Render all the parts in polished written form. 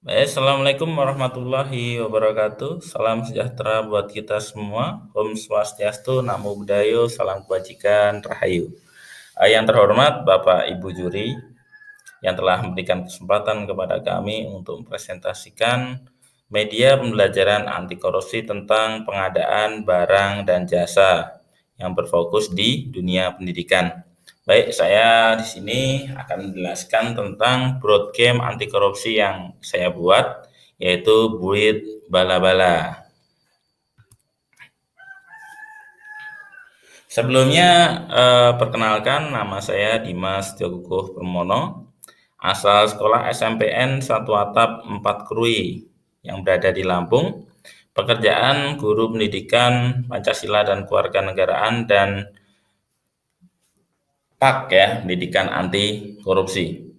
Baik, Assalamualaikum warahmatullahi wabarakatuh. Salam sejahtera buat kita semua. Om Swastiastu, Namo Buddhaya, salam kebajikan, Rahayu. Yang terhormat Bapak Ibu Juri yang telah memberikan kesempatan kepada kami untuk mempresentasikan media pembelajaran anti korupsi tentang pengadaan barang dan jasa yang berfokus di dunia pendidikan. Baik, saya di sini akan menjelaskan tentang board game anti korupsi yang saya buat, yaitu Buit Bala-Bala. Sebelumnya, perkenalkan, nama saya Dimas Jogukuh Permono, asal sekolah SMPN 1 Atap 4 Krui yang berada di Lampung. Pekerjaan guru pendidikan Pancasila dan Kewarganegaraan dan PAK ya, pendidikan anti korupsi.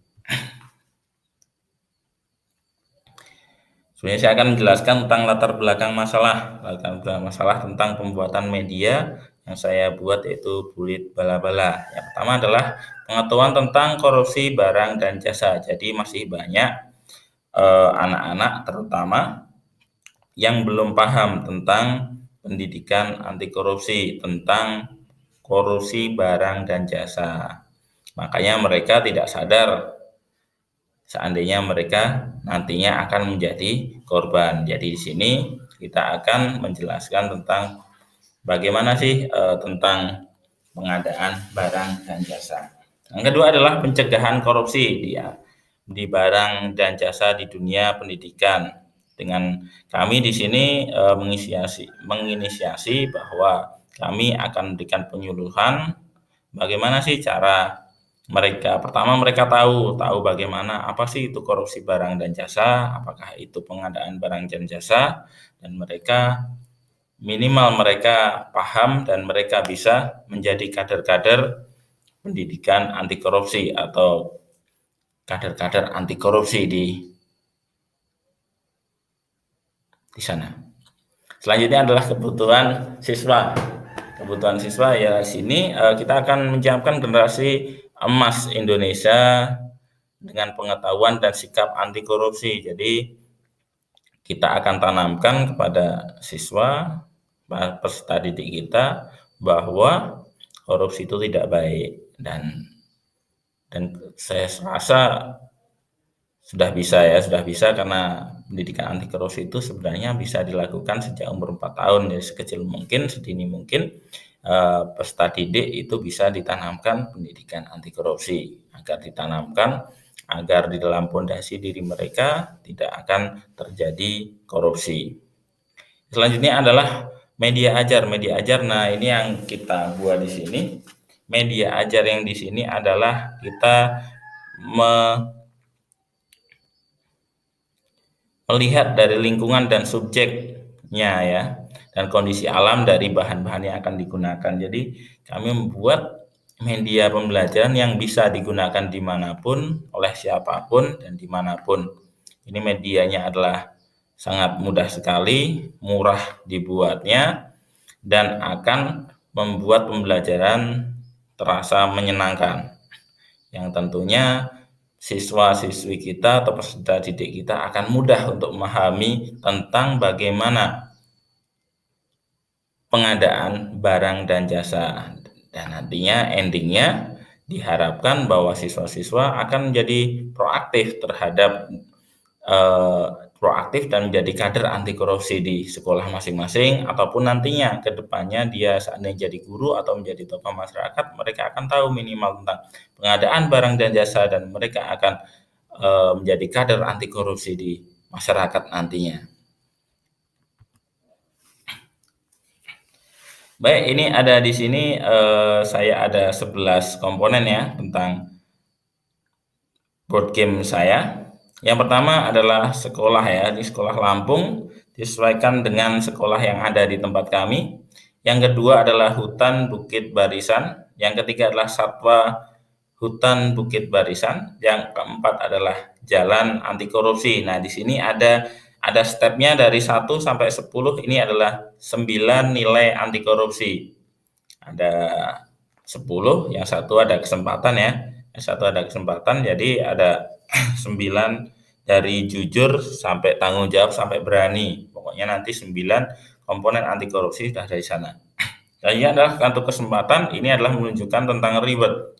Sebenarnya saya akan menjelaskan tentang latar belakang masalah tentang pembuatan media yang saya buat, yaitu Buit Bala-Bala. Yang pertama adalah pengetahuan tentang korupsi barang dan jasa. Jadi masih banyak anak-anak terutama yang belum paham tentang pendidikan anti korupsi, tentang korupsi barang dan jasa. Makanya mereka tidak sadar seandainya mereka nantinya akan menjadi korban. Jadi di sini kita akan menjelaskan tentang bagaimana sih tentang pengadaan barang dan jasa. Yang kedua adalah pencegahan korupsi di barang dan jasa di dunia pendidikan. Dengan kami di sini menginisiasi bahwa kami akan memberikan penyuluhan bagaimana sih cara mereka tahu bagaimana apa sih itu korupsi barang dan jasa, apakah itu pengadaan barang dan jasa, dan minimal mereka paham dan mereka bisa menjadi kader-kader pendidikan anti korupsi atau kader-kader anti korupsi di sana. Selanjutnya adalah kebutuhan siswa. Kebutuhan siswa ya, di sini kita akan menyiapkan generasi emas Indonesia dengan pengetahuan dan sikap anti korupsi. Jadi kita akan tanamkan kepada siswa, peserta didik kita, bahwa korupsi itu tidak baik, dan saya rasa sudah bisa karena pendidikan anti korupsi itu sebenarnya bisa dilakukan sejak umur 4 tahun, dari sekecil mungkin, sedini mungkin peserta didik itu bisa ditanamkan pendidikan anti korupsi, agar di dalam pondasi diri mereka tidak akan terjadi korupsi. Selanjutnya adalah media ajar. Nah, ini yang kita buat di sini. Media ajar yang di sini adalah kita melihat dari lingkungan dan subjeknya ya, dan kondisi alam dari bahan-bahan yang akan digunakan. Jadi kami membuat media pembelajaran yang bisa digunakan dimanapun, oleh siapapun, dan dimanapun. Ini medianya adalah sangat mudah sekali, murah dibuatnya, dan akan membuat pembelajaran terasa menyenangkan, yang tentunya siswa-siswi kita atau peserta didik kita akan mudah untuk memahami tentang bagaimana pengadaan barang dan jasa, dan nantinya endingnya diharapkan bahwa siswa-siswa akan menjadi proaktif dan menjadi kader anti korupsi di sekolah masing-masing, ataupun nantinya ke depannya dia seandainya jadi guru atau menjadi tokoh masyarakat, mereka akan tahu minimal tentang pengadaan barang dan jasa, dan mereka akan menjadi kader anti korupsi di masyarakat nantinya. Baik, ini ada di sini saya ada 11 komponen ya tentang board game saya. Yang pertama adalah sekolah ya, di sekolah Lampung, disesuaikan dengan sekolah yang ada di tempat kami. Yang kedua adalah hutan Bukit Barisan. Yang ketiga adalah satwa hutan Bukit Barisan. Yang keempat adalah jalan anti korupsi. Nah, di sini ada stepnya dari 1 sampai 10. Ini adalah 9 nilai anti korupsi. Ada 10, yang satu ada kesempatan ya. Jadi ada 9 dari jujur sampai tanggung jawab sampai berani. Pokoknya nanti 9 komponen anti korupsi sudah dari sana. Dan ini adalah kartu kesempatan, ini adalah menunjukkan tentang reward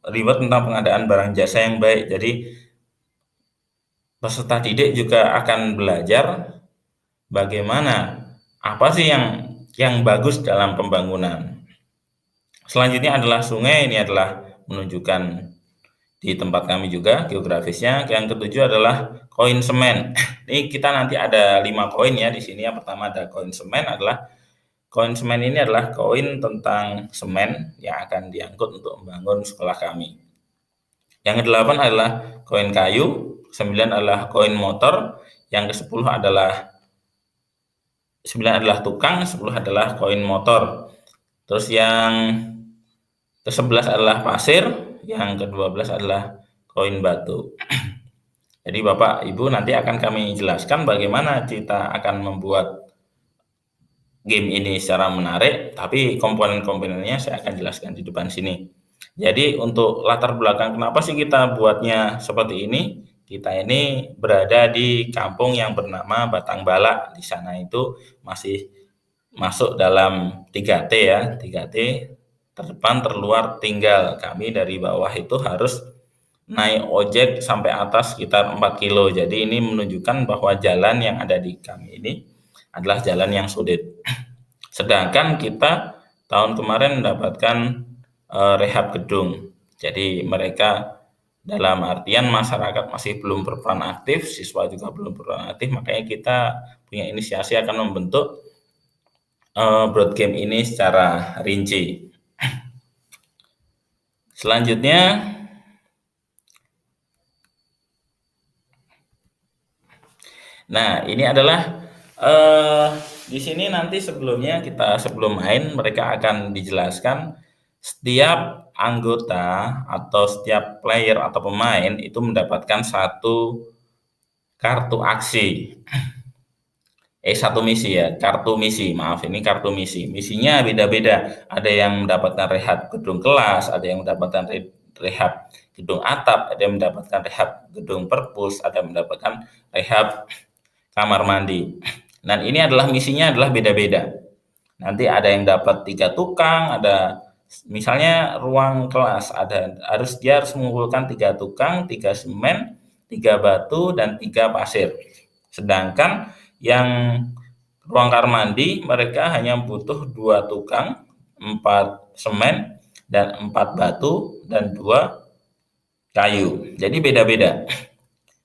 tentang pengadaan barang jasa yang baik. Jadi peserta didik juga akan belajar bagaimana apa sih yang bagus dalam pembangunan. Selanjutnya adalah sungai, ini adalah menunjukkan di tempat kami juga geografisnya. Yang ketujuh adalah koin semen. Ini kita nanti ada 5 koin ya di sini. Yang pertama ada koin semen, adalah koin semen ini adalah koin tentang semen yang akan diangkut untuk membangun sekolah kami. Yang ke-8 adalah koin kayu, 9 adalah koin motor, yang ke-10 adalah 9 adalah tukang, 10 adalah koin motor. Terus yang ke-11 adalah pasir, yang ke-12 adalah koin batu. Jadi Bapak Ibu nanti akan kami jelaskan bagaimana kita akan membuat game ini secara menarik, tapi komponen-komponennya saya akan jelaskan di depan sini. Jadi untuk latar belakang kenapa sih kita buatnya seperti ini? Kita ini berada di kampung yang bernama Batang Bala. Di sana itu masih masuk dalam 3T ya, 3T, terdepan, terluar, tinggal. Kami dari bawah itu harus naik ojek sampai atas sekitar 4 kilo. Jadi ini menunjukkan bahwa jalan yang ada di kami ini adalah jalan yang sulit. Sedangkan kita tahun kemarin mendapatkan rehab gedung. Jadi mereka dalam artian masyarakat masih belum berperan aktif, siswa juga belum berperan aktif, makanya kita punya inisiasi akan membentuk broad game ini secara rinci. Selanjutnya, nah ini adalah di sini nanti sebelumnya sebelum main mereka akan dijelaskan setiap anggota atau setiap player atau pemain itu mendapatkan satu kartu aksi. Satu misi ya, kartu misi, maaf ini kartu misi. Misinya beda-beda. Ada yang mendapatkan rehab gedung kelas, ada yang mendapatkan rehab gedung atap, ada yang mendapatkan rehab gedung perpus, ada yang mendapatkan rehab kamar mandi. Dan ini adalah misinya adalah beda-beda. Nanti ada yang dapat 3 tukang, ada misalnya ruang kelas, dia harus mengumpulkan 3 tukang, 3 semen, 3 batu, dan 3 pasir. Sedangkan yang ruang kamar mandi mereka hanya butuh 2 tukang, 4 semen, dan 4 batu, dan 2 kayu. Jadi beda-beda.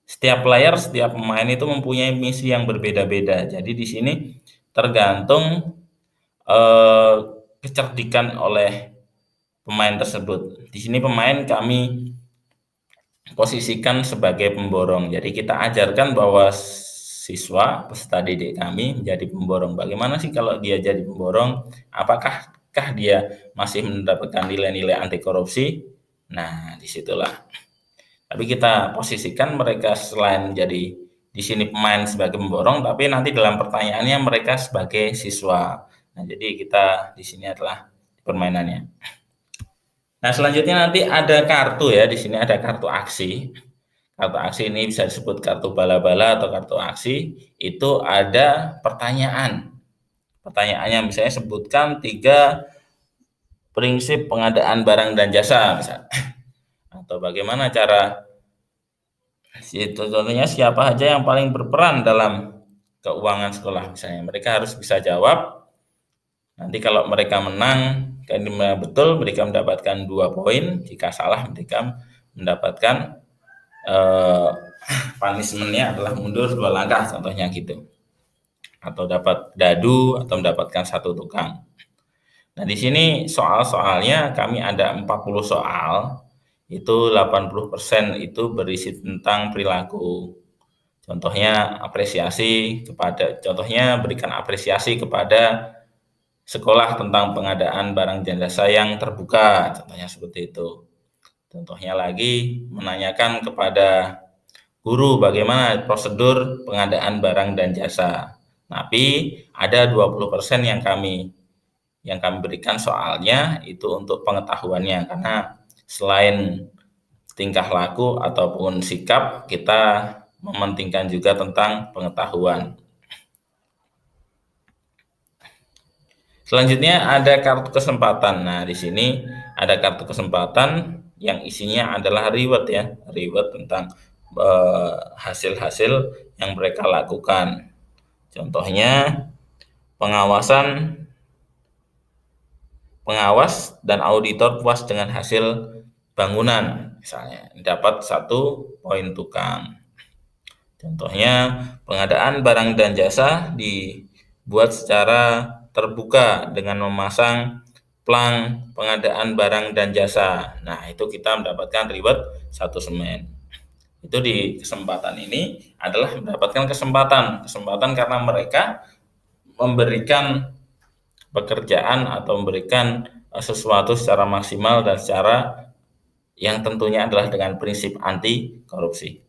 Setiap player, setiap pemain itu mempunyai misi yang berbeda-beda. Jadi di sini tergantung kecerdikan oleh pemain tersebut. Di sini pemain kami posisikan sebagai pemborong. Jadi kita ajarkan bahwa siswa peserta didik kami menjadi pemborong. Bagaimana sih kalau dia jadi pemborong? Apakah dia masih mendapatkan nilai-nilai anti korupsi? Nah, disitulah. Tapi kita posisikan mereka selain jadi di sini pemain sebagai pemborong, tapi nanti dalam pertanyaannya mereka sebagai siswa. Nah, jadi kita di sini adalah permainannya. Nah, selanjutnya nanti ada kartu ya. Di sini ada kartu aksi. Kartu aksi ini bisa disebut kartu bala-bala atau kartu aksi. Itu ada pertanyaan. Pertanyaannya misalnya sebutkan 3 prinsip pengadaan barang dan jasa misalnya. Atau bagaimana cara contohnya siapa aja yang paling berperan dalam keuangan sekolah misalnya. Mereka harus bisa jawab. Nanti kalau mereka menang, betul mereka mendapatkan 2 poin. Jika salah mereka mendapatkan punishment-nya adalah mundur 2 langkah contohnya gitu. Atau dapat dadu atau mendapatkan 1 tukang. Nah, di sini soal-soalnya kami ada 40 soal. Itu 80% itu berisi tentang perilaku. Contohnya berikan apresiasi kepada sekolah tentang pengadaan barang dan jasa yang terbuka, contohnya seperti itu. Contohnya lagi menanyakan kepada guru bagaimana prosedur pengadaan barang dan jasa. Tapi ada 20% yang kami berikan soalnya itu untuk pengetahuannya, karena selain tingkah laku ataupun sikap, kita mementingkan juga tentang pengetahuan. Selanjutnya ada kartu kesempatan. Nah, di sini ada kartu kesempatan yang isinya adalah reward ya, reward tentang hasil-hasil yang mereka lakukan. Contohnya pengawas dan auditor puas dengan hasil bangunan, misalnya dapat 1 poin tukang. Contohnya pengadaan barang dan jasa dibuat secara terbuka dengan memasang plang pengadaan barang dan jasa. Nah, itu kita mendapatkan reward 1 semen. Itu di kesempatan ini adalah mendapatkan kesempatan karena mereka memberikan pekerjaan atau memberikan sesuatu secara maksimal dan secara yang tentunya adalah dengan prinsip anti korupsi.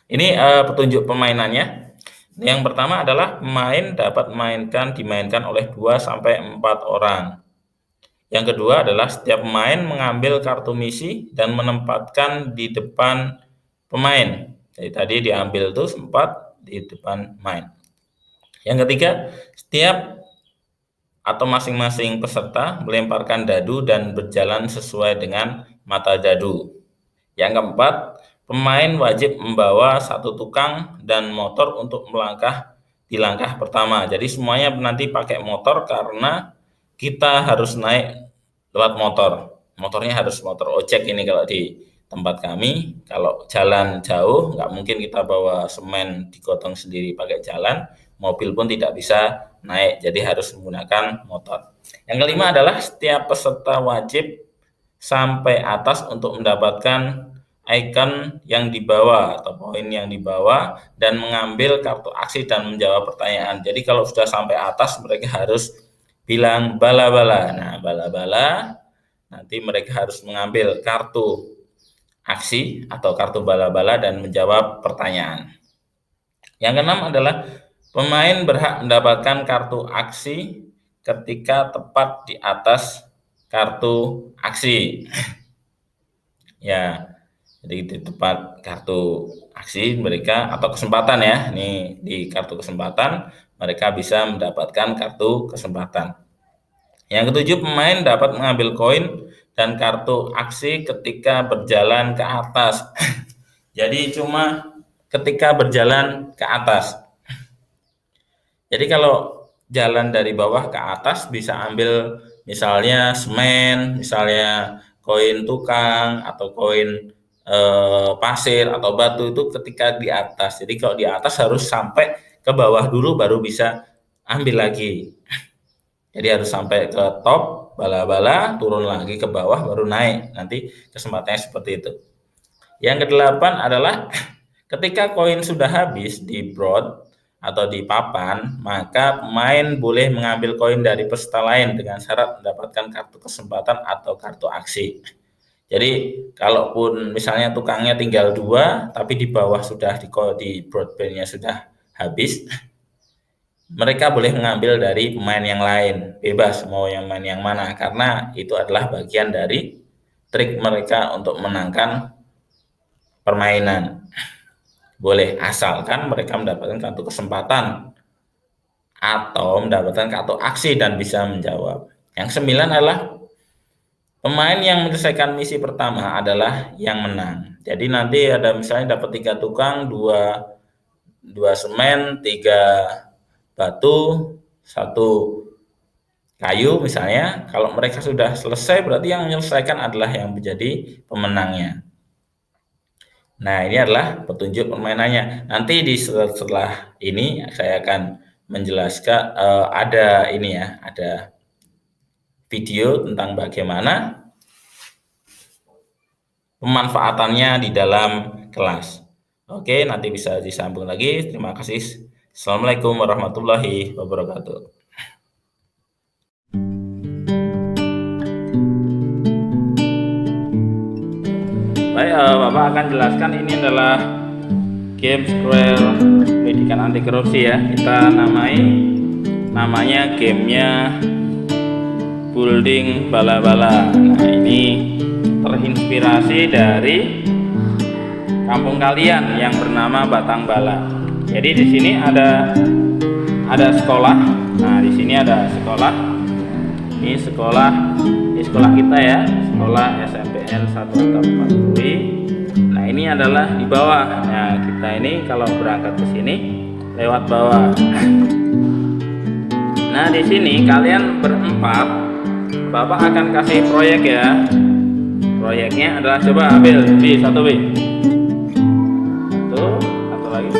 Ini petunjuk pemainannya. Yang pertama adalah pemain dapat dimainkan oleh 2-4 orang. Yang kedua adalah setiap pemain mengambil kartu misi dan menempatkan di depan pemain. Jadi tadi diambil tuh 4 di depan pemain. Yang ketiga, setiap atau masing-masing peserta melemparkan dadu dan berjalan sesuai dengan mata dadu. Yang keempat, pemain wajib membawa 1 tukang dan motor untuk melangkah di langkah pertama. Jadi semuanya nanti pakai motor karena kita harus naik lewat motor. Motornya harus motor ojek ini kalau di tempat kami. Kalau jalan jauh nggak mungkin kita bawa semen digotong sendiri pakai jalan. Mobil pun tidak bisa naik, jadi harus menggunakan motor. Yang kelima adalah setiap peserta wajib sampai atas untuk mendapatkan icon yang dibawa atau poin yang dibawa dan mengambil kartu aksi dan menjawab pertanyaan. Jadi kalau sudah sampai atas mereka harus bilang bala-bala. Nah, bala-bala nanti mereka harus mengambil kartu aksi atau kartu bala-bala dan menjawab pertanyaan. Yang keenam adalah pemain berhak mendapatkan kartu aksi ketika tepat di atas kartu aksi. Ya, jadi di tempat kartu aksi mereka atau kesempatan ya. Ini di kartu kesempatan mereka bisa mendapatkan kartu kesempatan. Yang ketujuh, pemain dapat mengambil koin dan kartu aksi ketika berjalan ke atas. Jadi cuma ketika berjalan ke atas. Jadi kalau jalan dari bawah ke atas bisa ambil misalnya semen, misalnya koin tukang atau koin pasir atau batu itu ketika di atas. Jadi kalau di atas harus sampai ke bawah dulu baru bisa ambil lagi. Jadi harus sampai ke top bala-bala, turun lagi ke bawah baru naik. Nanti kesempatannya seperti itu. Yang kedelapan adalah ketika koin sudah habis di board atau di papan, maka pemain boleh mengambil koin dari peserta lain dengan syarat mendapatkan kartu kesempatan atau kartu aksi. Jadi kalaupun misalnya tukangnya tinggal 2, tapi di bawah sudah di broadbandnya sudah habis, mereka boleh mengambil dari pemain yang lain, bebas mau yang main yang mana, karena itu adalah bagian dari trik mereka untuk menangkan permainan. Boleh, asalkan mereka mendapatkan kartu kesempatan atau mendapatkan kartu aksi dan bisa menjawab. Yang 9 adalah pemain yang menyelesaikan misi pertama adalah yang menang. Jadi nanti ada misalnya dapat 3 tukang, 2 semen, 3 batu, 1 kayu misalnya. Kalau mereka sudah selesai berarti yang menyelesaikan adalah yang menjadi pemenangnya. Nah, ini adalah petunjuk permainannya. Nanti setelah ini saya akan menjelaskan ada ini ya, ada video tentang bagaimana pemanfaatannya di dalam kelas. Oke, nanti bisa disambung lagi. Terima kasih. Assalamualaikum warahmatullahi wabarakatuh. Baik, Bapak akan jelaskan ini adalah game Square Pendidikan Anti Korupsi ya. Kita namanya gamenya Building Bala-Bala. Nah, ini terinspirasi dari kampung kalian yang bernama Batangbala. Jadi di sini ada sekolah. Nah, di sini ada sekolah. Ini sekolah kita ya, sekolah SMPN 1 Atap Patui. Nah, ini adalah di bawah. Nah, kita ini kalau berangkat ke sini lewat bawah. Nah, di sini kalian berempat, Bapak akan kasih proyek ya. Proyeknya adalah, coba ambil satu B. Satu lagi.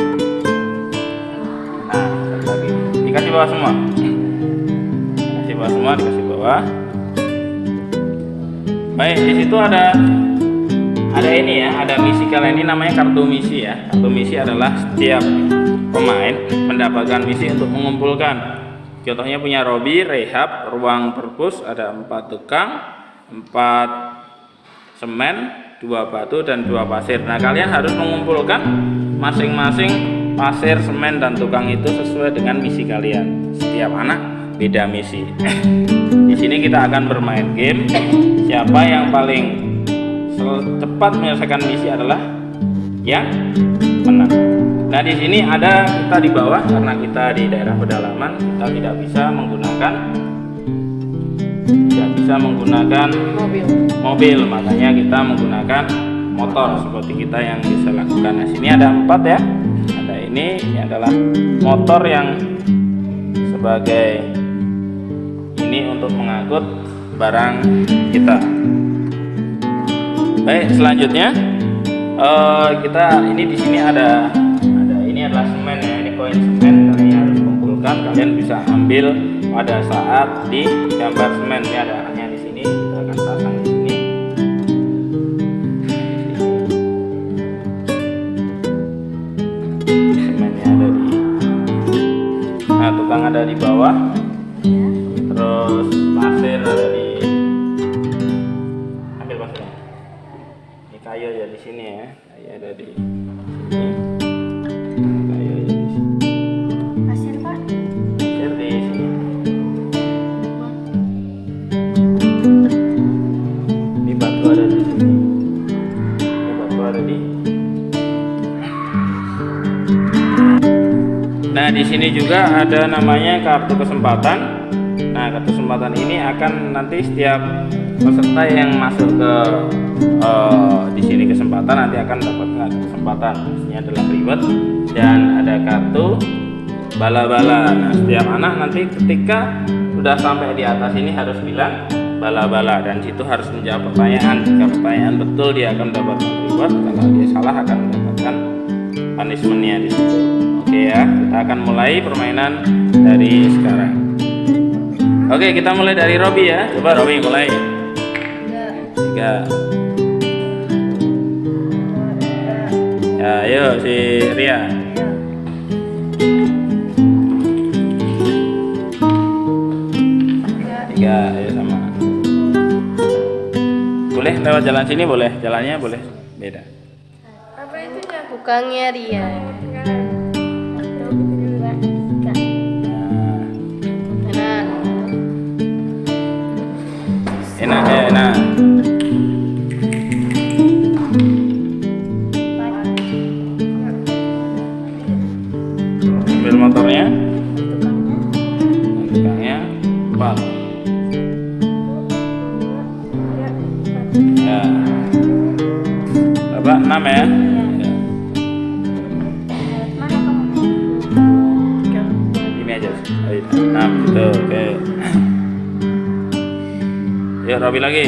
Nah, satu lagi. Dikasih bawah semua. Dikasih bawah. Baik, di situ ada ini ya, ada misi kalian, ini namanya kartu misi ya. Kartu misi adalah setiap pemain mendapatkan misi untuk mengumpulkan. Contohnya punya Robi, Rehab, ruang perpus ada 4 tukang, 4 semen, 2 batu dan 2 pasir. Nah, kalian harus mengumpulkan masing-masing pasir, semen dan tukang itu sesuai dengan misi kalian. Setiap anak beda misi. Di sini kita akan bermain game. Siapa yang paling cepat menyelesaikan misi adalah yang menang. Nah, di sini ada kita di bawah karena kita di daerah pedalaman, kita tidak bisa menggunakan mobil, makanya kita menggunakan motor seperti kita yang bisa lakukan. Nah, sini ada 4 ya. Ada ini adalah motor yang sebagai ini untuk mengangkut barang kita. Baik, selanjutnya kita ini di sini ada ini adalah semen ya, ini koin semen kalian harus kumpulkan. Kalian bisa ambil pada saat di gambar semen. Ini ada anaknya di sini, kita akan pasang di sini. Semennya ada di, nah tukang ada di bawah, terus pasir ada di, ambil pasirnya. Ini kayu ya di sini ya, kayu ada di sini. Nah, di sini juga ada namanya kartu kesempatan. Nah, kartu kesempatan ini akan nanti setiap peserta yang masuk ke di sini kesempatan nanti akan mendapatkan kesempatan. Ini adalah reward dan ada kartu bala-bala. Nah, setiap anak nanti ketika sudah sampai di atas ini harus bilang bala-bala dan situ harus menjawab pertanyaan. Jika pertanyaan betul dia akan mendapatkan reward, kalau dia salah akan mendapatkan punishmentnya di situ. Oke ya, kita akan mulai permainan dari sekarang. Oke, kita mulai dari Robi ya. Coba Robi mulai. 3. Ya, ayo si Ria. 3, ayo sama. Boleh lewat jalan sini, boleh. Jalannya boleh beda. Apa itu ya? Tukangnya Ria. Enak ya, enak. Ambil motornya. Tukangnya 4. Ya. Bapak 6 ya. Ini aja. 6 gitu, oke. Yuk, Robi lagi.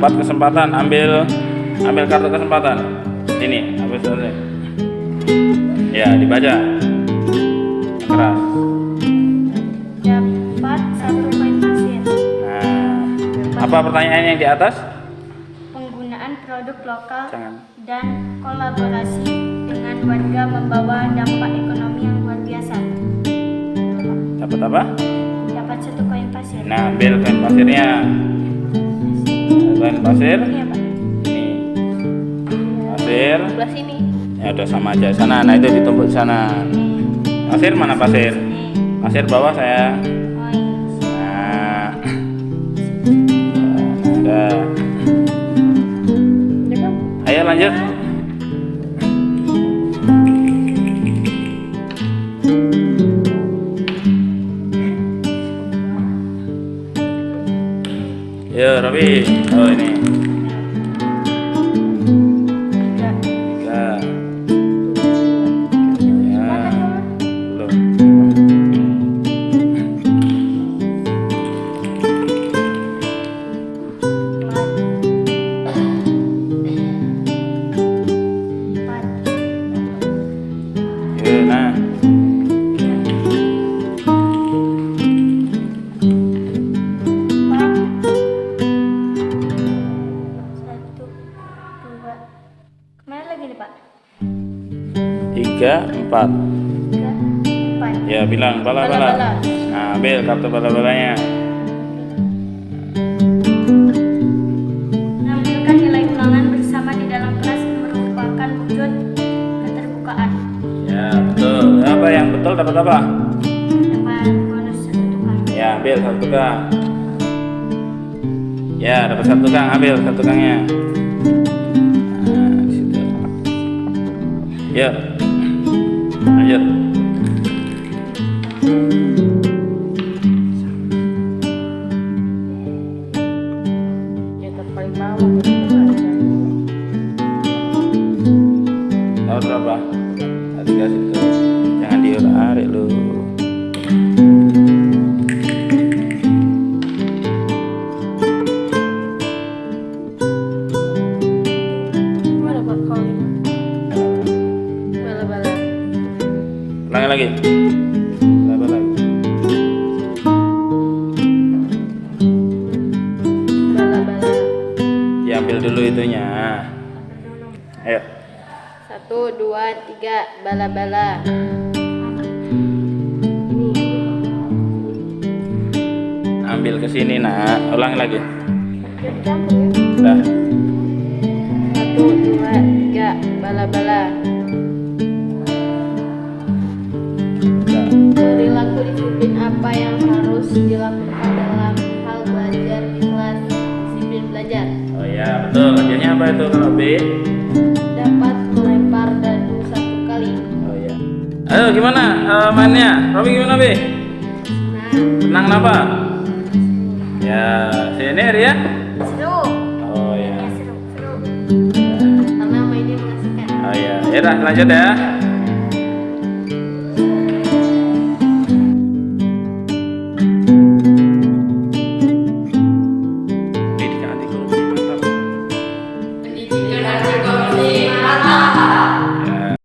4 kesempatan, ambil kartu kesempatan. Ini, ambil selesai. Ya, dibaca. Keras. Dapat 1 koin pasir. Nah, apa pertanyaan yang di atas? Penggunaan produk lokal Jangan. dan kolaborasi dengan warga membawa dampak ekonomi yang luar biasa. Dapat apa? Dapat 1 koin pasir. pasir. Nah, ambil koin pasirnya. Koin pasir. Iya, Pak. Ini pasir. Sebelah sini. Ya udah sama aja sana. Nah itu ditumpuk di sana. Pasir mana pasir? Ini. Pasir bawah saya. Oh, ini. Nah, udah. Ayo lanjut. Yo, Robi. Oh ini. Tiga. Tiga. Ya. Belum. Empat. Yo, nah. Empat. Satu, dua. Kemana lagi nih, Pak? 3, 4. Tiga, empat. Ya bilang bala-bala. Bala-bala. Nah, ambil kartu bala-balanya. Menampilkan nilai ulangan bersama di dalam kelas merupakan wujud keterbukaan. Ya betul. Apa yang betul dapat apa? Dapat bonus 1 tukang. Ya ambil 1 tukang. Ya dapat 1 tukang. Ambil 1 tukangnya. Nah, di situ. Ya. Lanjut. Cetak paling bawah. Nomor berapa? Tadi kasih tuh. Jangan diurak-arik lu. Mana Pak kalau ini? Bala-bala. Ulangi lagi. Bala-bala. Bala-bala. Diambil dulu itunya. Ayo. 1, 2, 3. Bala-bala. Ambil ke sini nak. Ulangi lagi. Dah. Dah. 1, 2, 3. Bala-bala. Dah. Perilaku disiplin apa yang harus dilakukan dalam hal belajar di kelas disiplin belajar? Oh ya betul. Lanjutnya apa itu kalau B? Dapat melempar dadu 1 kali. Oh ya. Ayo gimana mainnya? Robi gimana Bi? Nah, Tenang kenapa? Ya senior ya. seru. Oh ya. Seru. Karena mainnya mengasihkan. Oh ya. Ya udah lanjut ya.